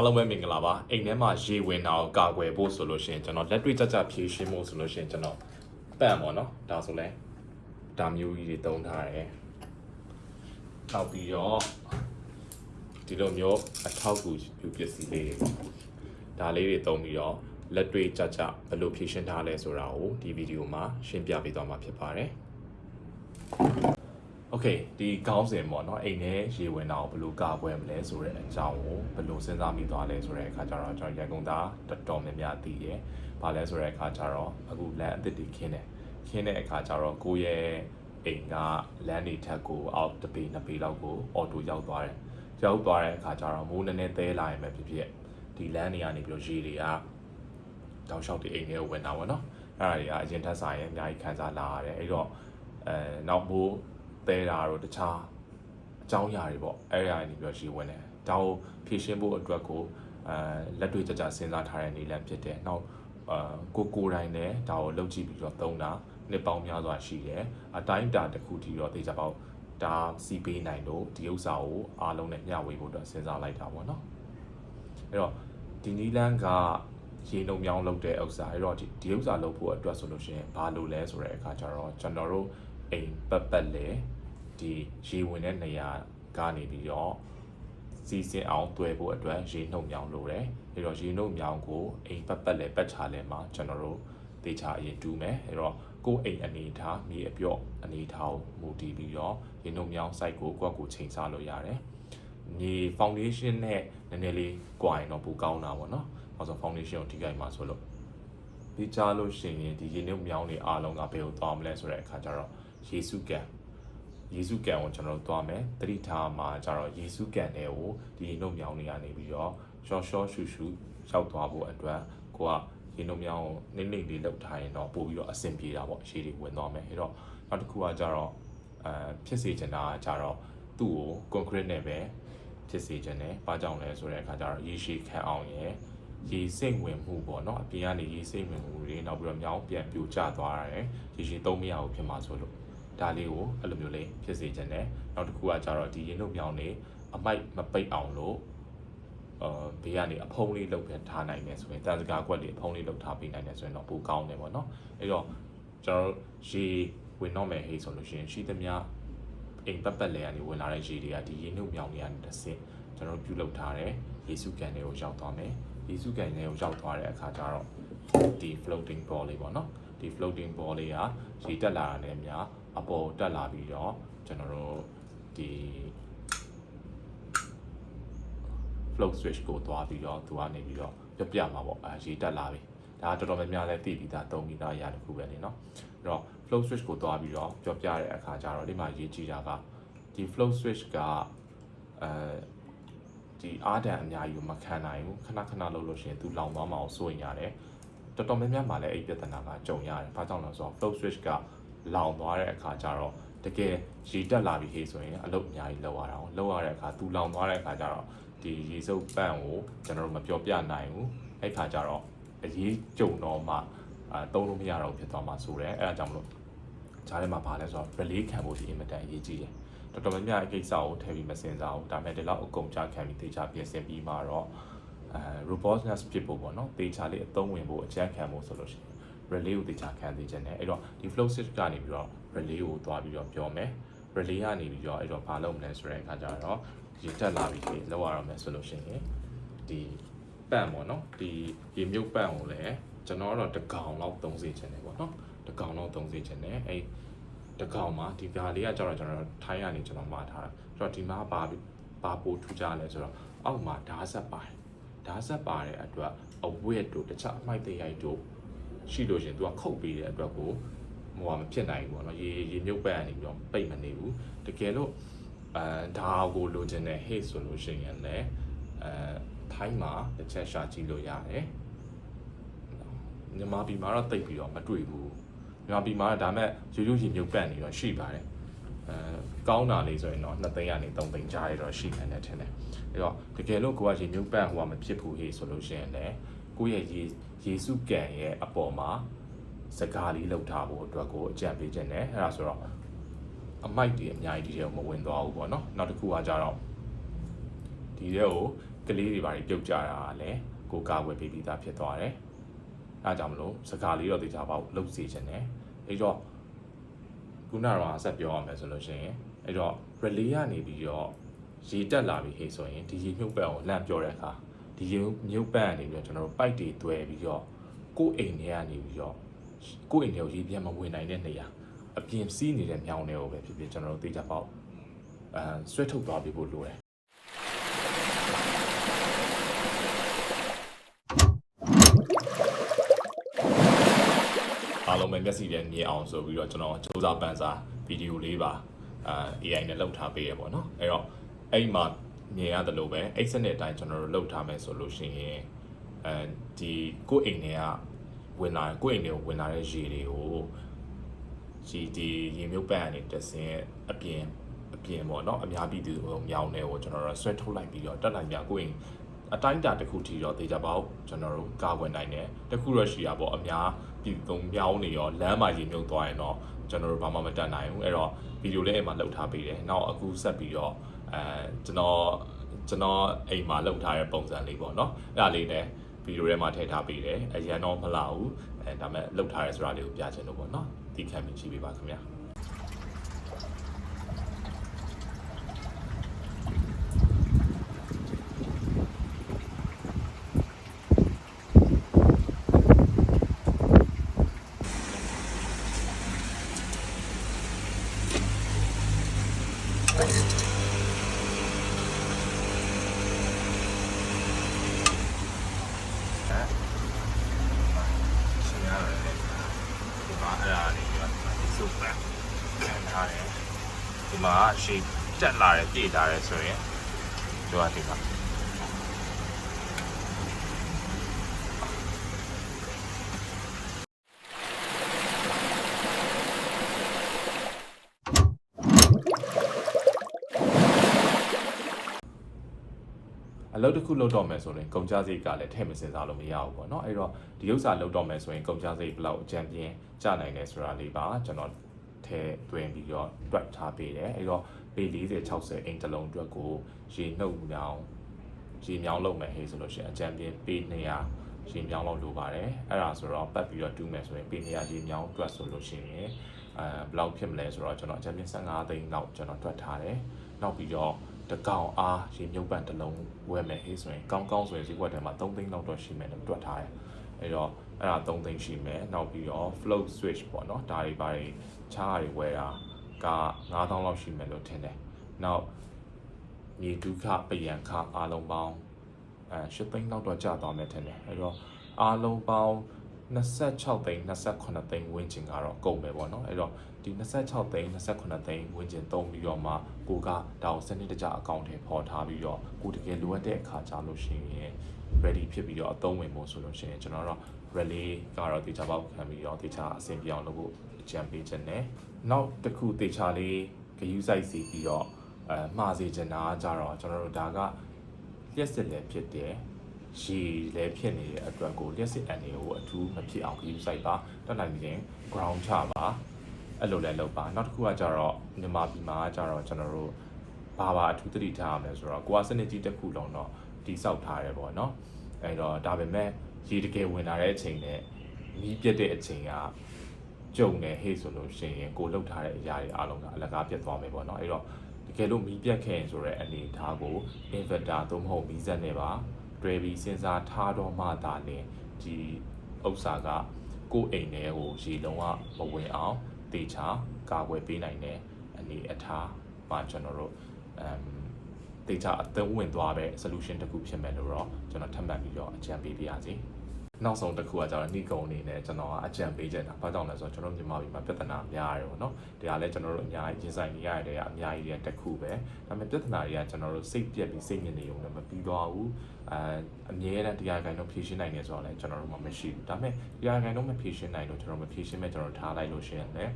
အားလုံးပဲမင်္ဂလာပါအိမ်ထဲမှာရေဝင်တာကိုကာကွယ်ဖို့ဆိုလို့ရှိရင်ကျွန်တော်လက်တွေ့ကြကြဖြည့်ရှင်းဖို့ဆိုလို့ရှိရင်ကျွန်တော်ပန့်ပေါ့နော်ဒါဆိုလဲဒါမျိုးကြီးတွေတုံးထားတယ်နောက်ပြီးတော့ဒီလိုမျိုးအထောက်အကူပြုပစ္စည်းလေးဒါလေးတွေတုံးပြီးတော့လက်တွေ့ကြကြဘယ်လိုဖြည့်ရှင်းထားလဲဆိုတာကိုဒီဗီဒီယိုမှာရှင်းပြပေးသွားမှာဖြစ်ပါတယ်โอเคဒီခေါင်းစဉ်ပေါ့နော်အိမ်ထဲရေဝင်တာကိုဘယ်လိုကာကွယ်မလဲဆိုတဲ့အကြောင်းကိုဘယ်လိုစဉ်းစားမိသွားလဲဆိုတဲ့အခါကျတော့ကျွန်တော်ရန်ကုန်သားတော်တော်များများသိရဲ။ဘာလဲဆိုတဲ့အခါကျတော့အခုလမ်းအသစ်တွေခင်းတဲ့အခါကျတော့ကိုယ့်ရဲ့အိမ်ကလမ်းတွေထက်ကိုအောက်တစ်ပေနှစ်ပေလောက်ကိုအော်တိုရောက်သွားတယ်။ရောက်သွားတဲ့အခါကျတော့မိုးနည်းနည်းသဲလာရင်ပဲဖြစ်ဖြစ်ဒီလမ်းတွေကနေပြီးတော့ရေတွေကတောက်လျှောက်ဒီအိမ်ထဲကိုဝင်တာပေါ့နော်။အဲ့ဒါတွေကအရင်ထက်ဆိုင်ရင်အများကြီးခံစားလာရတယ်။အဲ့တော့နောက်မိုးတဲတာတော့တခြားအကြောင်းအရာတွေပေါ့အဲ့ဒါနေပြီးတော့ရှိဝင်တယ်ဒါကိုဖြည့်ရှင်းဖို့အတွက်ကိုလက်တွေ့ကြကြစဉ်းစားထားတဲ့နေလမ်းဖြစ်တယ်နောက်ကိုယ်တိုင်လည်းဒါကိုလုပ်ကြည့်ပြီးတော့သုံးတာနှစ်ပေါင်းများစွာရှိတယ်အတိုင်းအတာတစ်ခုထိတော့သေချာပေါက်ဒါစီးပေးနိုင်လို့ဒီဥစ္စာကိုအားလုံးနဲ့မျှဝေဖို့အတွက်စဉ်းစားလိုက်တာပေါ့နော်အဲ့တော့ဒီနီလန်းကရေနှုံမြောင်းလုပ်တဲ့ဥစ္စာအဲ့တော့ဒီဥစ္စာလုပ်ဖို့အတွက်ဆိုလို့ရှိရင်ဘာလို့လဲဆိုတဲ့အခါကျတော့ကျွန်တော်တို့အိမ်ပတ်လေဒီရေဝင်တဲ့နေရာကနေပြီးတော့စီစဉ်အောင်တွဲဖို့အတွက်ရေနှုတ်မြောင်းလိုတယ်။အဲတော့ရေနှုတ်မြောင်းကိုအိမ်ပတ်လေပတ်ချလဲမှာကျွန်တော်တို့တေချာအရင်တူမယ်။အဲတော့ကိုယ်အိမ်အနေထားမြေအပြော့အနေထားကိုမူတည်ပြီးတော့ရေနှုတ်မြောင်း site ကိုကွက်ကိုချိန်ဆလို့ရတယ်။မြေ foundation နဲ့နည်းနည်းလေးကွာရင်တော့ပိုကောင်းတာပေါ့နော်။ဘာလို့ foundation ကိုထိခိုက်မှာဆိုလို့ဒီကြားလို့ရှိရင်ဒီရေနှုတ်မြောင်းတွေအားလုံးကဘယ်ကိုသွားမလဲဆိုတဲ့အခါကျတော့ယေစုကန်ကိုကျွန်တော်တို့သွားမယ်တတိထားမှာကျတော့ယေစုကန်တွေကိုဒီရေနှုတ်မြောင်းတွေကနေပြီးတော့ရှော့ရှူရောက်သွားဖို့အတွက်ကိုကရေနှုတ်မြောင်းကိုနိမ့်လေးလောက်ထားရင်တော့ပို့ပြီးတော့အဆင်ပြေတာပေါ့ရေတွေဝင်သွားမယ်အဲ့တော့နောက်တစ်ခုကကျတော့ဖြစ်စေချင်တာကကျတော့သူ့ကို concrete နဲ့ပဲဖြစ်စေချင်တယ်ဘာကြောင့်လဲဆိုတဲ့အခါကျတော့ရေရှည်ခံအောင်ရယ်ရေစိမ့်ဝင်မှုပေါ့နော်အပြင်ကနေရေစိမ့်ဝင်မှုတွေနောက်ပြီးတော့မြောင်းပြန်ပြိုကျသွားရတယ်ရေရှည်သုံးမရဘူးဖြစ်မှာဆိုလို့ဒါလေးကိုအဲ့လိုမျိုးလေးဖြစ်စေချင်တယ်နောက်တစ်ခုကကျတော့ဒီရေနှုတ်မြောင်းနေအမိုက်မပိတ်အောင်လို့ဘေးကနေအဖုံးလေးလုပ်ပြန်ထားနိုင်တယ်ဆိုရင်တန်စကားကွက်လေးအဖုံးလေးလုပ်ထားပေးနိုင်တယ်ဆိုရင်တော့ပိုကောင်းတယ်ပေါ့နော်အဲ့တော့ကျွန်တော်ရေဝင်တော့မယ်ဟေးဆိုလို့ရှိရင်ရှိသမျှအိမ်ပတ်လေကနေဝင်လာတဲ့ရေတွေကဒီရေနှုတ်မြောင်းတွေကနေတစ်ဆင့်ကျွန်တော်ပြုလုပ်ထားတဲ့ရေစုကန်တွေကိုရောက်သွားမယ်ရေစုကန်တွေကိုရောက်သွားတဲ့အခါကျတော့ဒီ floating ball လေးပေါ့နော်ဒီ floating ball လေးကရေတက်လာတာနဲ့အများအပေါ်တက်လာပြီးတော့ကျွန်တော်တို့ဒီ float switch ကိုတွားပြီးတော့သူကနေပြီးတော့ပြမှာပေါ့ရေတက်လာပြီဒါတော်တော်များများလည်းသိပြီးသားသုံးပြီးသားအရာတစ်ခုပဲနေเนาะအဲ့တော့ float switch ကိုတွားပြီးတော့ပြတဲ့အခါကျတော့ဒီမှာရေးကြည့်တာကဒီ float switch ကဒီအားတန်အများကြီးကိုမခံနိုင်ဘူးခဏလုပ်လို့ရှိရင်သူလောင်သွားမှာကိုစိုးရင်ရတယ်တော်တော်များများမှာလည်းအဲ့ပြဿနာကကြုံရတယ်ဘာကြောင့်လဲဆိုတော့ float switch ကလောင်သွားတဲ့အခါကျတော့တကယ်ရေတက်လာပြီဟေးဆိုရင်အလုပ်အများကြီးလောက်ရအောင်လောက်ရတဲ့အခါသူလောင်သွားတဲ့အခါကျတော့ဒီရေစုပ်ပန့်ကိုကျွန်တော်တို့မပြောပြနိုင်ဘူးအဲ့ခါကျတော့အရေးကြုံတော့မှသုံးလို့မရတော့ဖြစ်သွားမှာဆိုတယ်အဲ့ဒါကြောင့်မလို့ဈာထဲမှာပါလဲဆိုတော့ relay ခံဖို့ဒီအင်မတန်အရေးကြီးတယ်တော်တော်များများအကိစ္စကိုထည့်ပြီးမစင်စားဘူးဒါပေမဲ့ဒီလောက်အကုန်ကြခံပြီးတေချာပြင်ဆင်ပြီးမှတော့robustness ဖြစ်ဖို့ပေါ့နော်တေချာလေးအသုံးဝင်ဖို့အကျန်းခံဖို့ဆိုလို့ရှိရင် relay ကိုတေချာခံသိခြင်းနဲ့အဲ့တော့ဒီ flow switch ကနေပြီးတော့ relay ကိုသွားပြီးတော့ပြောမယ် relay ကနေပြီးတော့အဲ့တော့ဘာလုပ်မလဲဆိုတဲ့အခါကျတော့ရေတက်လာပြီလောက်ရအောင်မယ်ဆိုလို့ရှိရင်ဒီပန့်ပေါ့နော်ဒီရေမြုပ်ပန့်ကိုလည်းကျွန်တော်တော့တကောင်လောက်သုံးစေချင်တယ်ပေါ့နော်တကောင်လောက်သုံးစေချင်တယ်အဲ့တကောင်မှာဒီပြာလေးကကျတော့ကျွန်တော်ထိုင်းကနေကျွန်တော်မှားထားတာဆိုတော့ဒီမှာဘာပို့ထူကြလဲဆိုတော့အောက်မှာဓာတ်ဆက်ပါတယ်ဓာတ်ဆက်ပါတဲ့အတွက်အဝတ်တို့တခြားအမိုက်တရိုက်တို့ရှိလို့ရှင်သူကခုတ်ပေးတဲ့အတွက်ကိုမဖြစ်နိုင်ဘူးပေါ့နော်ရေမြုပ်ပန့်နေပြီးတော့ပိတ်မနေဘူးတကယ်လို့ဒါကိုလိုချင်တဲ့ hate ဆိုလို့ရှိရင်လည်းထိုင်းမှာတစ်ချက်ရှာကြည့်လို့ရတယ်မြန်မာပြည်မှာတော့တိတ်ပြီးတော့မတွေ့ဘူးမြန်မာပြည်မှာဒါမဲ့ရိုးရိုးရေမြုပ်ပန့်နေတော့ရှိပါတယ်ကောင်းတာလေးဆိုရင်တော့2သိန်းကနေ3သိန်းကြားရတော့ရှိနေတယ်ထင်တယ်အဲ့တော့တကယ်လို့ကိုကရေမြုပ်ပန့်ဟိုကမဖြစ်ဘူးဟေးဆိုလို့ရှိရင်လည်းကိုယ့်ရဲ့ရေစုကန်ရဲ့အပေါ်မှာစကားလေးလောက်ထားဖို့အတွက်ကိုအကြံပေးခြင်းနဲ့အဲ့ဒါဆိုတော့အမိုက်တွေအများကြီးဒီထဲကိုမဝင်သွားဘူးပေါ့နော်နောက်တစ်ခုကကြတော့ဒီထဲကိုက ကလေးတွေဘာတွေပြုတ်ကြတာလဲကိုကာကွယ်ပေးပြီးသားဖြစ်သွားတယ်အဲကြောင့်မလို့စကားလေးတော့တေချာပေါက်လှုပ်စေခြင်းတယ်အဲ့တော့ခုနကတော့ဆက်ပြောရမယ်ဆိုလို့ရှိရင်အဲ့တော့ relay ကနေပြီးတော့ရေတက်လာပြီဟေ့ဆိုရင်ဒီရေမြုပ်ပန့်ကိုလန့်ပြောတဲ့အခါဒီရေမြုပ်ပန့်ကနေပြီးတော့ကျွန်တော်တို့ပိုက်တွေတွဲပြီးတော့ကိုယ်အိမ်ထဲကနေပြီးတော့ကိုယ်အိမ်ထဲကိုရေပြတ်မဝင်နိုင်တဲ့နေရာအပြင်စီးနေတဲ့မြောင်းတွေကိုပဲဖြစ်ဖြစ်ကျွန်တော်တို့တေချာပေါက်ဆွဲထုတ်သွားပြီးဖို့လိုတယ်အားလုံးပဲမျက်စိနဲ့မြင်အောင်ဆိုပြီးတော့ကျွန်တော်စူးစမ်းပန်းစားဗီဒီယိုလေးပါAI နဲ့လောက်ထားပေးရပေါ့နော်အဲ့တော့အဲ့မှာမြင်ရတယ်လို့ပဲအဲ့စနစ်အတိုင်းကျွန်တော်တို့လောက်ထားမယ်ဆိုလို့ရှိရင်ဒီကိုယ့်အိမ်ထဲကဝင်လာကိုယ့်အိမ်ထဲကိုဝင်လာတဲ့ရေတွေကိုဒီရေမြုပ်ပန်းကနေတဆင်အပြင်ပေါ့နော်အများပြည်သူမြောင်းနေကိုကျွန်တော်တို့ဆွဲထုတ်လိုက်ပြီးတော့တက်လိုက်များကိုယ့်အိမ်အတိုင်းအတာတစ်ခုထိတော့တေချာပေါက်ကျွန်တော်တို့ကာကွယ်နိုင်တယ်တခုတော့ရှိရပေါ့အများပြည်သူမြောင်းနေရောလမ်းမှာရေမြုပ်သွားရင်တော့ကျွန်တော်တို့ဘာမှမတတ်နိုင်ဘူးအဲ့တော့ဗီဒီယိုလေးအိမ်မှာလောက်ထားပေးတယ်နောက်အခုဆက်ပြီးတော့ကျွန်တော်အိမ်မှာလောက်ထားတဲ့ပုံစံလေးပေါ့နော်အဲ့ဒါလေးနဲ့ဗီဒီယိုထဲမှာထည့်ထားပေးတယ်အရန်တော့မလာဘူးဒါပေမဲ့လောက်ထားရဲဆိုတာလေးကိုပြချင်လို့ပေါ့နော်ဒီခံပြီးကြည့်ပေးပါခင်ဗျာဒီမှာရှေ့တက်လာတယ်ပြေးလာတယ်ဆိုရင်ဒီမှာဒီမှာအလုပ်တစ်ခုလုပ်တော့မယ်ဆိုရင်ကုန်ကျစရိတ်ကလည်းထည့်မစင်စားလို့မရဘူးပေါ့နော်အဲ့တော့ဒီဥစ္စာလုပ်တော့မယ်ဆိုရင်ကုန်ကျစရိတ်ဘယ်လောက်အကျန်ပြင်းကျနိုင်လဲဆိုတာလေးပါကျွန်တော်ထဲတွင်ပြီးတော့တွက်ထားပေးတယ်အဲ့တော့ပေ40 60အိမ်တစ်လုံးအတွက်ကိုရေနှုတ်မြောင်းလုပ်မယ်ဟေးဆိုလို့ရှိရင်အကျန်ပြင်းပေ200ရေမြောင်းလောက်လိုပါတယ်အဲ့ဒါဆိုတော့ပတ်ပြီးတော့တူးမယ်ဆိုရင်ပေ200ရေမြောင်းတွက်ဆိုလို့ရှိရင်ဘယ်လောက်ဖြစ်မလဲဆိုတော့ကျွန်တော်အကျန်ပြင်း15သိန်းလောက်ကျွန်တော်တွက်ထားတယ်နောက်ပြီးတော့တကောင်အားရေမြုပ်ပန့်တစ်လုံးဝယ်မယ်ဟေးဆိုရင်ကောင်းဆိုရင်ဈေးကွက်ထဲမှာ3သိန်းလောက်တော့ရှိမယ်လို့တွက်ထားတယ်အဲ့တော့အဲ့ဒါ3သိန်းရှိမယ်နောက်ပြီးတော့ float switch ပေါ့နော်ဒါတွေပါချားတွေဝယ်တာက9000လောက်ရှိမယ်လို့ထင်တယ်နောက်မြေဒုက္ခပယံခအားလုံးပေါင်း8သိန်းလောက်တော့ကျသွားမယ်ထင်တယ်အဲ့တော့အားလုံးပေါင်း26သိန်း28သိန်းဝန်းကျင်ကတော့ကုန်ပဲပေါ့နော်အဲ့တော့ဒီ26သိန်း28သိန်းဝန်းကျင်သုံးပြီးတော့မှကိုကဒါကိုစနစ်တကျအကောင့်ထဲပေါ်ထားပြီးတော့ကိုတကယ်လိုအပ်တဲ့အခါကြာလို့ရှိရင် ready ဖြစ်ပြီးတော့အသုံးဝင်ဖို့ဆိုလို့ရှိရင်ကျွန်တော်တို့ relay ကတော့တေချာပေါက်ခံပြီးတော့တေချာအဆင်ပြေအောင်လုပ်ဖို့အကြံပေးခြင်းနဲ့နောက်တစ်ခုတေချာလေးဂယူးဆိုင်စီပြီးတော့မှားစေချင်တာကြတော့ကျွန်တော်တို့ဒါကလျှက်စစ်လည်းဖြစ်တယ်ရေလည်းဖြစ်နေတဲ့အတွက်ကိုလျှက်စစ်အန်တွေကိုအထူးမဖြစ်အောင်ဂယူးဆိုင်ပါတက်နိုင်ရင် ground ချပါအဲ့လိုလည်းလုပ်ပါနောက်တစ်ခုကကြတော့မြန်မာပြည်မှာကြတော့ကျွန်တော်တို့ဘာအထူးသတိထားရမလဲဆိုတော့ကိုကစနစ်ကြီးတစ်ခုလုံးတော့တိစောက်ထားရဲပေါ့နော်အဲ့တော့ဒါပေမဲ့ရေတကယ်ဝင်လာတဲ့အချိန်နဲ့မီးပြတ်တဲ့အချိန်ကကြုံနေဟေ့ဆိုလို့ရှိရင်ကိုလှုပ်ထားတဲ့အရာတွေအားလုံးကအလကားပြတ်သွားမယ်ပေါ့နော်အဲ့တော့တကယ်လို့မီးပြတ်ခဲ့ရင်ဆိုတဲ့အနေအထားကို inverter သို့မဟုတ်မီးစက်နဲ့ပါတွဲပြီးစဉ်းစားထားတော့မှသာလင်ဒီဥစ္စာကကိုယ်အိမ်ထဲကိုရေလုံးဝမဝင်အောင်တေချာကာကွယ်ပေးနိုင်တဲ့အနေအထားမှာကျွန်တော်တို့တေချာအသုံးဝင်သွားတဲ့ solution တစ်ခုဖြစ်မယ်လို့တော့ကျွန်တော်ထပ်မံပြီးတော့အကြံပေးပါရစေနောက်ဆုံးတစ်ခုကကျတော့နှီးကုံအနေနဲ့ကျွန်တော်ကအကြံပေးချင်တာဘာကြောင့်လဲဆိုတော့ကျွန်တော်မြန်မာပြည်မှာပြဿနာများရတယ်ပေါ့နော်ဒါကလည်းကျွန်တော်တို့အများကြီးရင်ဆိုင်နေရတဲ့အများကြီးတဲ့တစ်ခုပဲဒါပေမဲ့ပြဿနာတွေကကျွန်တော်တို့စိတ်ပြက်ပြီးစိတ်ညစ်နေုံနဲ့မပြီးသွားဘူးအမြဲတမ်းတရားခိုင်တော့ဖြည့်ရှင်းနိုင်နေဆိုတော့လည်းကျွန်တော်တို့မှမရှိဘူးဒါပေမဲ့တရားခိုင်တော့မဖြည့်ရှင်းနိုင်လို့ကျွန်တော်မဖြည့်ရှင်းမဲ့ကျွန်တော်ထားလိုက်လို့ရှိရင်လည်း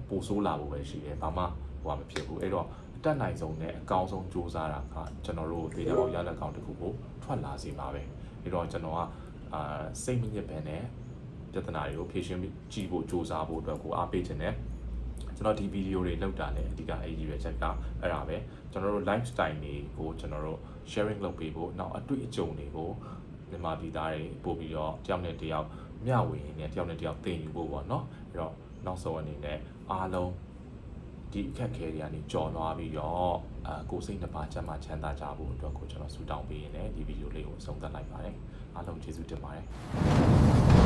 ပိုဆိုးလာဖို့ပဲရှိတယ်ဘာမှဟိုမဖြစ်ဘူးအဲ့တော့အတက်နိုင်ဆုံးနဲ့အကောင်းဆုံးစူးစမ်းတာကကျွန်တော်တို့ဒေတာပေါင်းရလက်ကောင်းတစ်ခုကိုထွက်လာစေမှာပဲအဲ့တော့ကျွန်တော်ကစိတ်မညစ်ပဲနဲ့ပြဿနာတွေကိုဖြေရှင်းကြည့်ဖို့စူးစမ်းဖို့အတွက်ကိုအားပေးခြင်းနဲ့ ကျွန်တော်ဒီဗီဒီယိုတွေလောက်တာလည်းအဓိကအဲ့ဒီရွယ်ချက်ကအဲ့ဒါပဲကျွန်တော်တို့ lifestyle တွေကိုကျွန်တော်တို့ sharing လုပ်ပေးဖို့နောက်အတွေ့အကြုံတွေကိုမြန်မာပြည်သားတွေပို့ပြီးတော့တယောက်နဲ့တယောက်မျှဝေနေတယောက်နဲ့တယောက်သင်ယူဖို့ပေါ့နော်အဲ့တော့နောက်ဆုံးအနေနဲ့အားလုံးဒီအခက်အခဲတွေကနေကြော်လွှားပြီးတော့ကိုယ်စိတ်နှစ်ပါးချမ်းသာချမ်းသာကြဖို့အတွက်ကိုကျွန်တော်ဆုတောင်းပေးရင်းနဲ့ဒီဗီဒီယိုလေးကိုအဆုံးသတ်လိုက်ပါတယ်အားလုံးကျေးဇူးတင်ပါတယ်